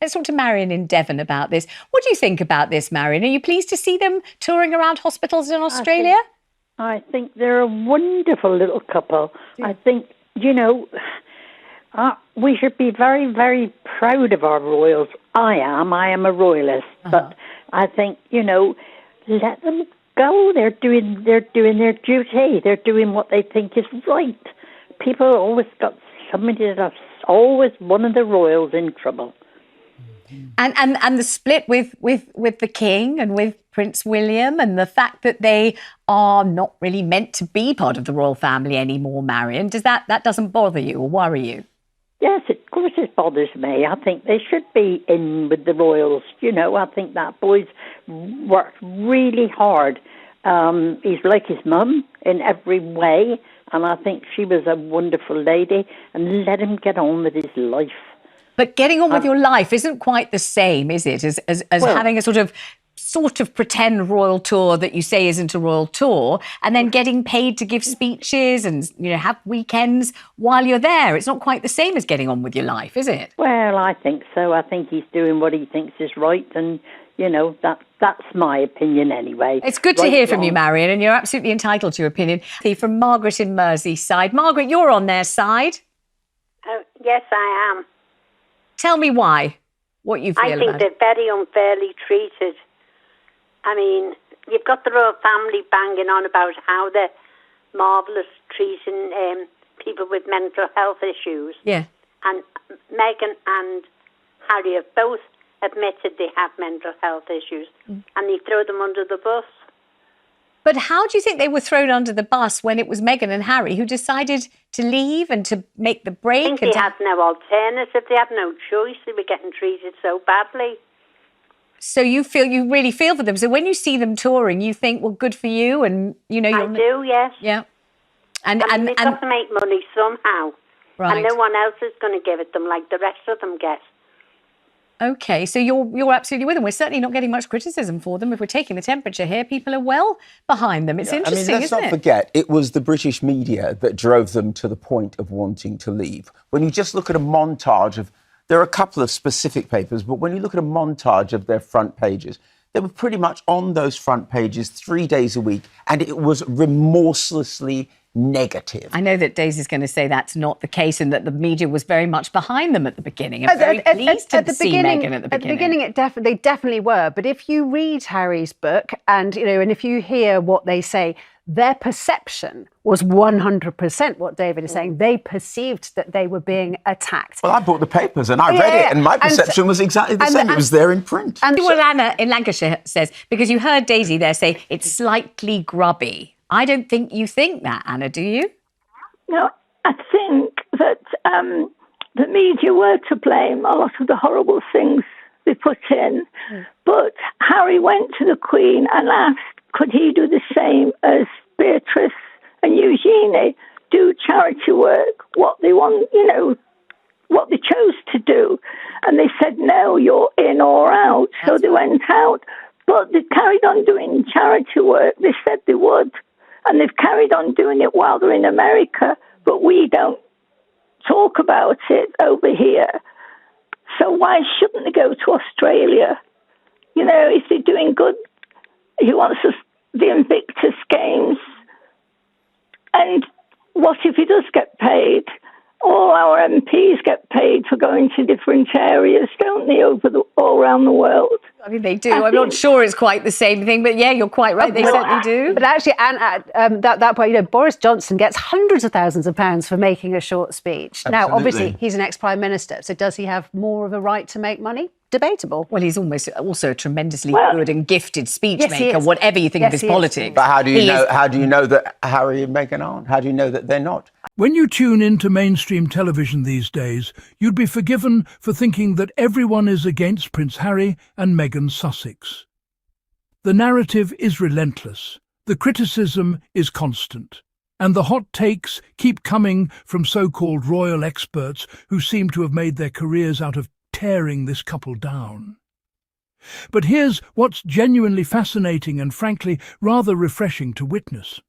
Let's talk to Marion in Devon about this. What do you think about this, Marion? Are you pleased to see them touring around hospitals in Australia? I think they're a wonderful little couple. Yeah. I think, we should be very, very proud of our royals. I am a royalist, but I think, let them go. They're doing their duty. They're doing what they think is right. People always got somebody that's always one of the royals in trouble. And the split with the King and with Prince William, and the fact that they are not really meant to be part of the royal family anymore, Marion, that doesn't bother you or worry you? Yes, of course it bothers me. I think they should be in with the royals. I think that boy's worked really hard. He's like his mum in every way, and I think she was a wonderful lady, and let him get on with his life. But getting on with your life isn't quite the same, is it, as having a sort of pretend royal tour that you say isn't a royal tour, and then getting paid to give speeches and, have weekends while you're there. It's not quite the same as getting on with your life, is it? Well, I think so. I think he's doing what he thinks is right, and, that's my opinion anyway. It's good to hear from you, Marion, and you're absolutely entitled to your opinion. From Margaret in Merseyside. Margaret, you're on their side. Oh, yes, I am. Tell me why, what you feel about it. I think they're very unfairly treated. I mean, you've got the royal family banging on about how they're marvellous treating people with mental health issues. Yeah. And Meghan and Harry have both admitted they have mental health issues, and they throw them under the bus. But how do you think they were thrown under the bus when it was Meghan and Harry who decided to leave and to make the break? I think they had no alternative. They had no choice. They were getting treated so badly. So you really feel for them. So when you see them touring, you think, well, good for you, and I do, yes. Yeah. And they've got to make money somehow. Right. And no one else is going to give it them like the rest of them get. Okay, so you're absolutely with them. We're certainly not getting much criticism for them. If we're taking the temperature here, people are well behind them. It's interesting, let's not forget, it was the British media that drove them to the point of wanting to leave. When you just look at a montage of, there are a couple of specific papers, but when you look at a montage of their front pages, they were pretty much on those front pages 3 days a week, and it was remorselessly negative. I know that Daisy's going to say that's not the case, and that the media was very much behind them at the beginning. I'm very pleased to see Meghan at the beginning. At the beginning, they definitely were. But if you read Harry's book, and and if you hear what they say, their perception was 100% what David is saying. They perceived that they were being attacked. Well, I bought the papers and I read it, and my perception was exactly the same. It was there in print. And what Anna in Lancashire says, because you heard Daisy there say it's slightly grubby. I don't think you think that, Anna, do you? No, I think that the media were to blame a lot of the horrible things they put in. But Harry went to the Queen and asked, could he do the same as Beatrice and Eugenie, do charity work, what they want, what they chose to do. And they said, no, you're in or out. So they went out. But they carried on doing charity work. They said they would. And they've carried on doing it while they're in America, but we don't talk about it over here. So why shouldn't they go to Australia? If they're doing good, he wants us the Invictus Games. And what if he does get paid? All our MPs get paid for going to different areas, don't they, all around the world? I mean, they do. I'm not sure it's quite the same thing, but yeah, you're quite right. They certainly do. But actually, and at that point, Boris Johnson gets hundreds of thousands of pounds for making a short speech. Absolutely. Now, obviously, he's an ex-Prime Minister, so does he have more of a right to make money? Debatable. Well, he's also a tremendously good and gifted speechmaker, whatever you think of his politics. But how do you know that Harry and Meghan aren't? How do you know that they're not? When you tune into mainstream television these days, you'd be forgiven for thinking that everyone is against Prince Harry and Meghan Sussex. The narrative is relentless, the criticism is constant, and the hot takes keep coming from so-called royal experts who seem to have made their careers out of tearing this couple down. But here's what's genuinely fascinating and frankly rather refreshing to witness.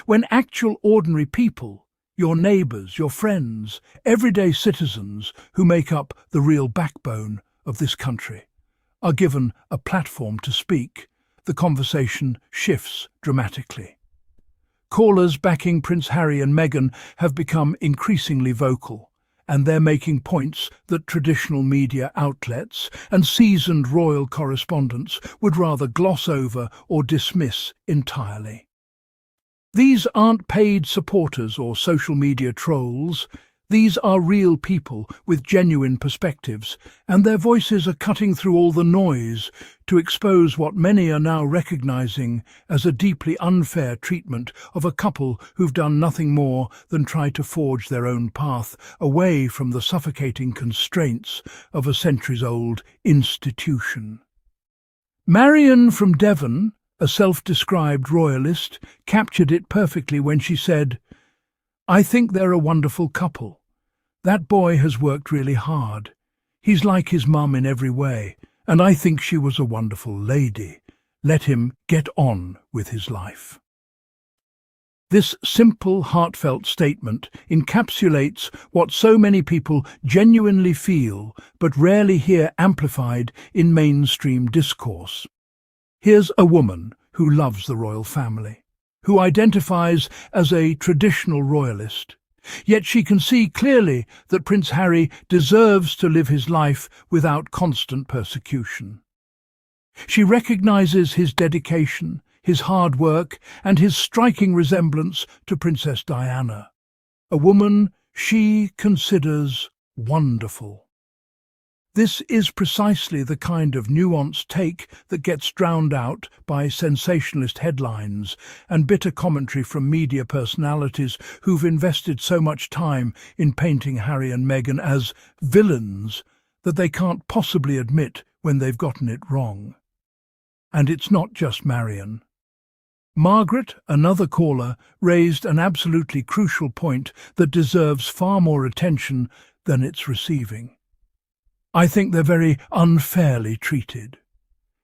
When actual ordinary people, your neighbours, your friends, everyday citizens who make up the real backbone of this country are given a platform to speak, the conversation shifts dramatically. Callers backing Prince Harry and Meghan have become increasingly vocal, and they're making points that traditional media outlets and seasoned royal correspondents would rather gloss over or dismiss entirely. These aren't paid supporters or social media trolls. These are real people with genuine perspectives, and their voices are cutting through all the noise to expose what many are now recognizing as a deeply unfair treatment of a couple who've done nothing more than try to forge their own path away from the suffocating constraints of a centuries-old institution. Marion from Devon, a self-described royalist, captured it perfectly when she said, "I think they're a wonderful couple. That boy has worked really hard. He's like his mum in every way, and I think she was a wonderful lady. Let him get on with his life." This simple, heartfelt statement encapsulates what so many people genuinely feel but rarely hear amplified in mainstream discourse. Here's a woman who loves the royal family, who identifies as a traditional royalist, yet she can see clearly that Prince Harry deserves to live his life without constant persecution. She recognizes his dedication, his hard work, and his striking resemblance to Princess Diana, a woman she considers wonderful. This is precisely the kind of nuanced take that gets drowned out by sensationalist headlines and bitter commentary from media personalities who've invested so much time in painting Harry and Meghan as villains that they can't possibly admit when they've gotten it wrong. And it's not just Marion. Margaret, another caller, raised an absolutely crucial point that deserves far more attention than it's receiving. "I think they're very unfairly treated.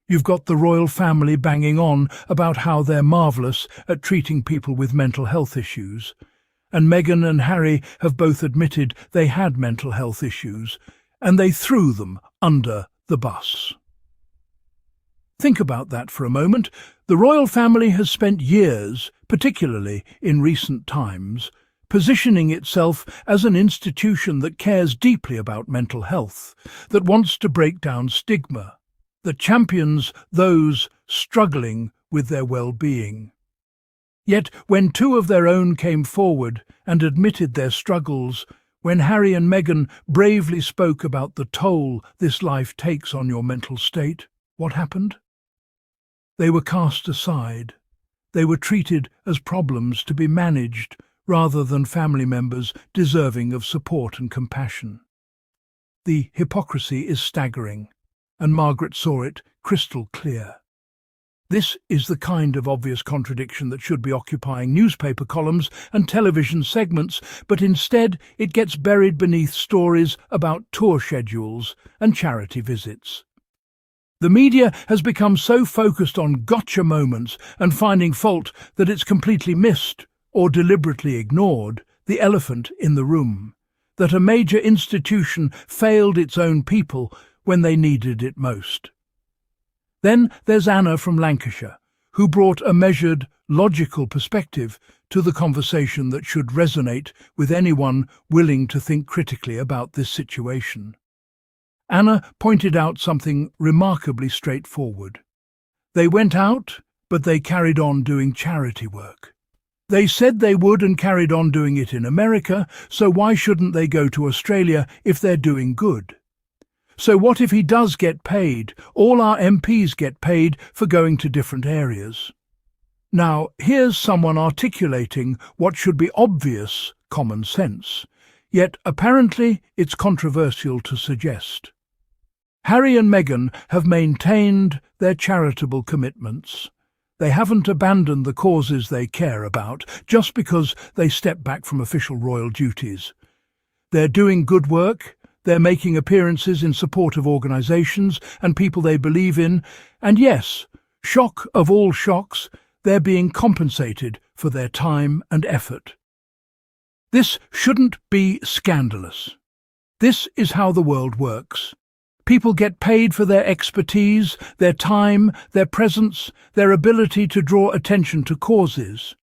You've got the royal family banging on about how they're marvellous at treating people with mental health issues, and Meghan and Harry have both admitted they had mental health issues, and they threw them under the bus." Think about that for a moment. The royal family has spent years, particularly in recent times, positioning itself as an institution that cares deeply about mental health, that wants to break down stigma, that champions those struggling with their well-being. Yet when two of their own came forward and admitted their struggles, when Harry and Meghan bravely spoke about the toll this life takes on your mental state, what happened? They were cast aside. They were treated as problems to be managed, rather than family members deserving of support and compassion. The hypocrisy is staggering, and Margaret saw it crystal clear. This is the kind of obvious contradiction that should be occupying newspaper columns and television segments, but instead it gets buried beneath stories about tour schedules and charity visits. The media has become so focused on gotcha moments and finding fault that it's completely missed or deliberately ignored the elephant in the room, that a major institution failed its own people when they needed it most. Then there's Anna from Lancashire, who brought a measured, logical perspective to the conversation that should resonate with anyone willing to think critically about this situation. Anna pointed out something remarkably straightforward. They went out, but they carried on doing charity work. They said they would and carried on doing it in America, so why shouldn't they go to Australia if they're doing good? So what if he does get paid? All our MPs get paid for going to different areas. Now, here's someone articulating what should be obvious common sense, yet apparently it's controversial to suggest. Harry and Meghan have maintained their charitable commitments. They haven't abandoned the causes they care about just because they step back from official royal duties. They're doing good work, they're making appearances in support of organisations and people they believe in, and yes, shock of all shocks, they're being compensated for their time and effort. This shouldn't be scandalous. This is how the world works. People get paid for their expertise, their time, their presence, their ability to draw attention to causes.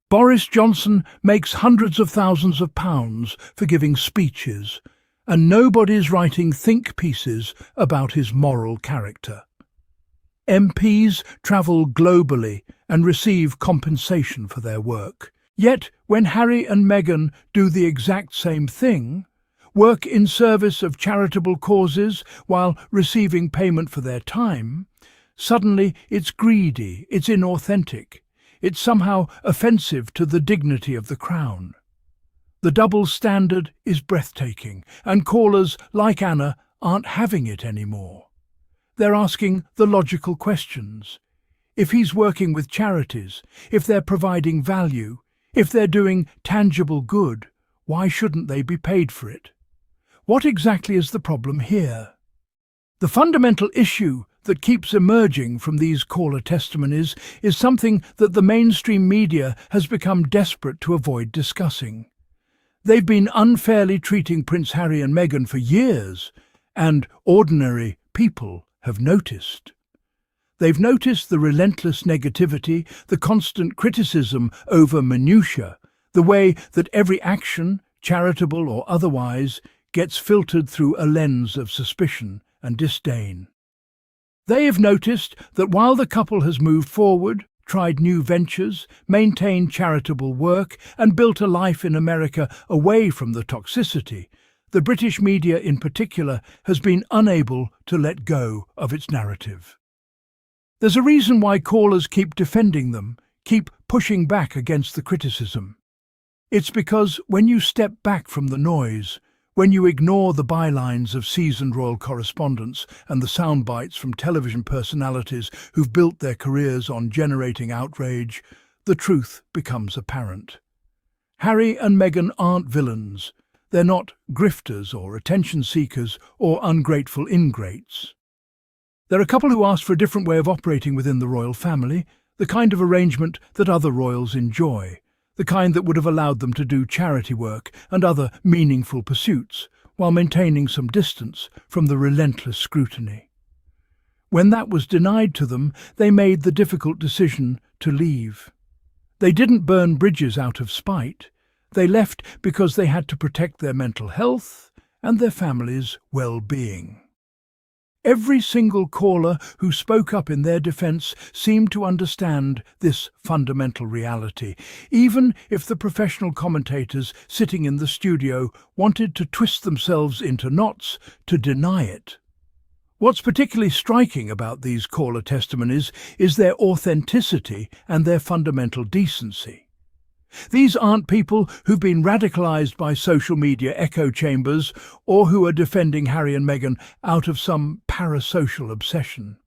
Boris Johnson makes hundreds of thousands of pounds for giving speeches, and nobody's writing think pieces about his moral character. MPs travel globally and receive compensation for their work. Yet, when Harry and Meghan do the exact same thing, work in service of charitable causes while receiving payment for their time, suddenly it's greedy, it's inauthentic, it's somehow offensive to the dignity of the crown. The double standard is breathtaking, and callers like Anna aren't having it anymore. They're asking the logical questions. If he's working with charities, if they're providing value, if they're doing tangible good, why shouldn't they be paid for it? What exactly is the problem here? The fundamental issue that keeps emerging from these caller testimonies is something that the mainstream media has become desperate to avoid discussing. They've been unfairly treating Prince Harry and Meghan for years, and ordinary people have noticed. They've noticed the relentless negativity, the constant criticism over minutiae, the way that every action, charitable or otherwise, gets filtered through a lens of suspicion and disdain. They have noticed that while the couple has moved forward, tried new ventures, maintained charitable work, and built a life in America away from the toxicity, the British media in particular has been unable to let go of its narrative. There's a reason why callers keep defending them, keep pushing back against the criticism. It's because when you step back from the noise, when you ignore the bylines of seasoned royal correspondents and the sound bites from television personalities who've built their careers on generating outrage, the truth becomes apparent. Harry and Meghan aren't villains. They're not grifters or attention seekers or ungrateful ingrates. They're a couple who asked for a different way of operating within the royal family, the kind of arrangement that other royals enjoy, the kind that would have allowed them to do charity work and other meaningful pursuits, while maintaining some distance from the relentless scrutiny. When that was denied to them, they made the difficult decision to leave. They didn't burn bridges out of spite. They left because they had to protect their mental health and their family's well-being. Every single caller who spoke up in their defence seemed to understand this fundamental reality, even if the professional commentators sitting in the studio wanted to twist themselves into knots to deny it. What's particularly striking about these caller testimonies is their authenticity and their fundamental decency. These aren't people who've been radicalised by social media echo chambers or who are defending Harry and Meghan out of some parasocial obsession.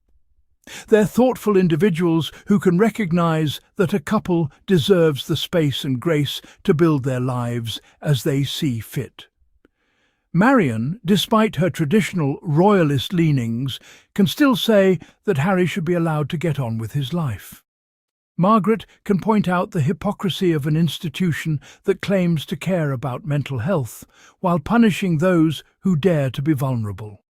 They're thoughtful individuals who can recognise that a couple deserves the space and grace to build their lives as they see fit. Marion, despite her traditional royalist leanings, can still say that Harry should be allowed to get on with his life. Margaret can point out the hypocrisy of an institution that claims to care about mental health, while punishing those who dare to be vulnerable.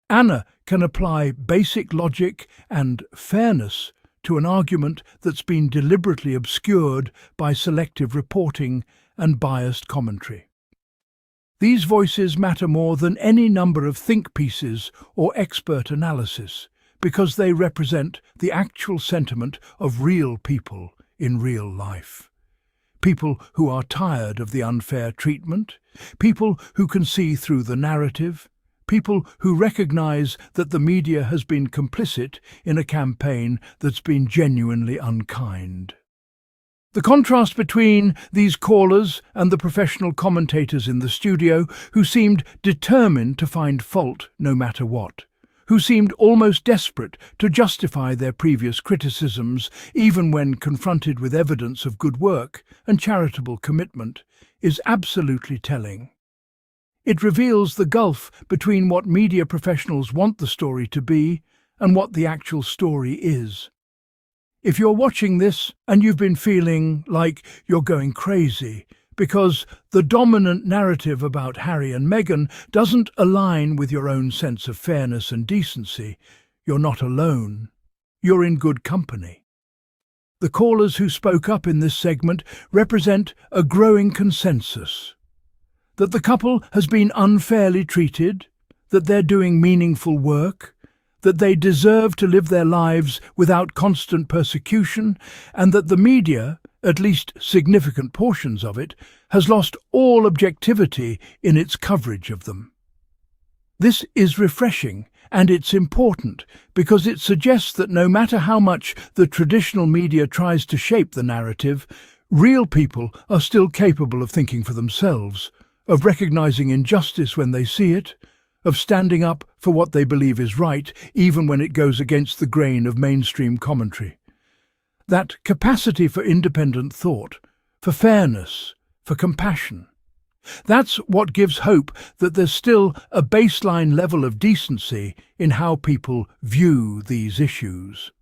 Anna can apply basic logic and fairness to an argument that's been deliberately obscured by selective reporting and biased commentary. These voices matter more than any number of think pieces or expert analysis, because they represent the actual sentiment of real people in real life. People who are tired of the unfair treatment, people who can see through the narrative, people who recognise that the media has been complicit in a campaign that's been genuinely unkind. The contrast between these callers and the professional commentators in the studio, who seemed determined to find fault no matter what, who seemed almost desperate to justify their previous criticisms even when confronted with evidence of good work and charitable commitment, is absolutely telling. It reveals the gulf between what media professionals want the story to be and what the actual story is. If you're watching this and you've been feeling like you're going crazy because the dominant narrative about Harry and Meghan doesn't align with your own sense of fairness and decency, you're not alone. You're in good company. The callers who spoke up in this segment represent a growing consensus. That the couple has been unfairly treated, that they're doing meaningful work, that they deserve to live their lives without constant persecution, and that the media, at least significant portions of it, has lost all objectivity in its coverage of them. This is refreshing, and it's important because it suggests that no matter how much the traditional media tries to shape the narrative, real people are still capable of thinking for themselves, of recognizing injustice when they see it, of standing up for what they believe is right, even when it goes against the grain of mainstream commentary. That capacity for independent thought, for fairness, for compassion. That's what gives hope that there's still a baseline level of decency in how people view these issues.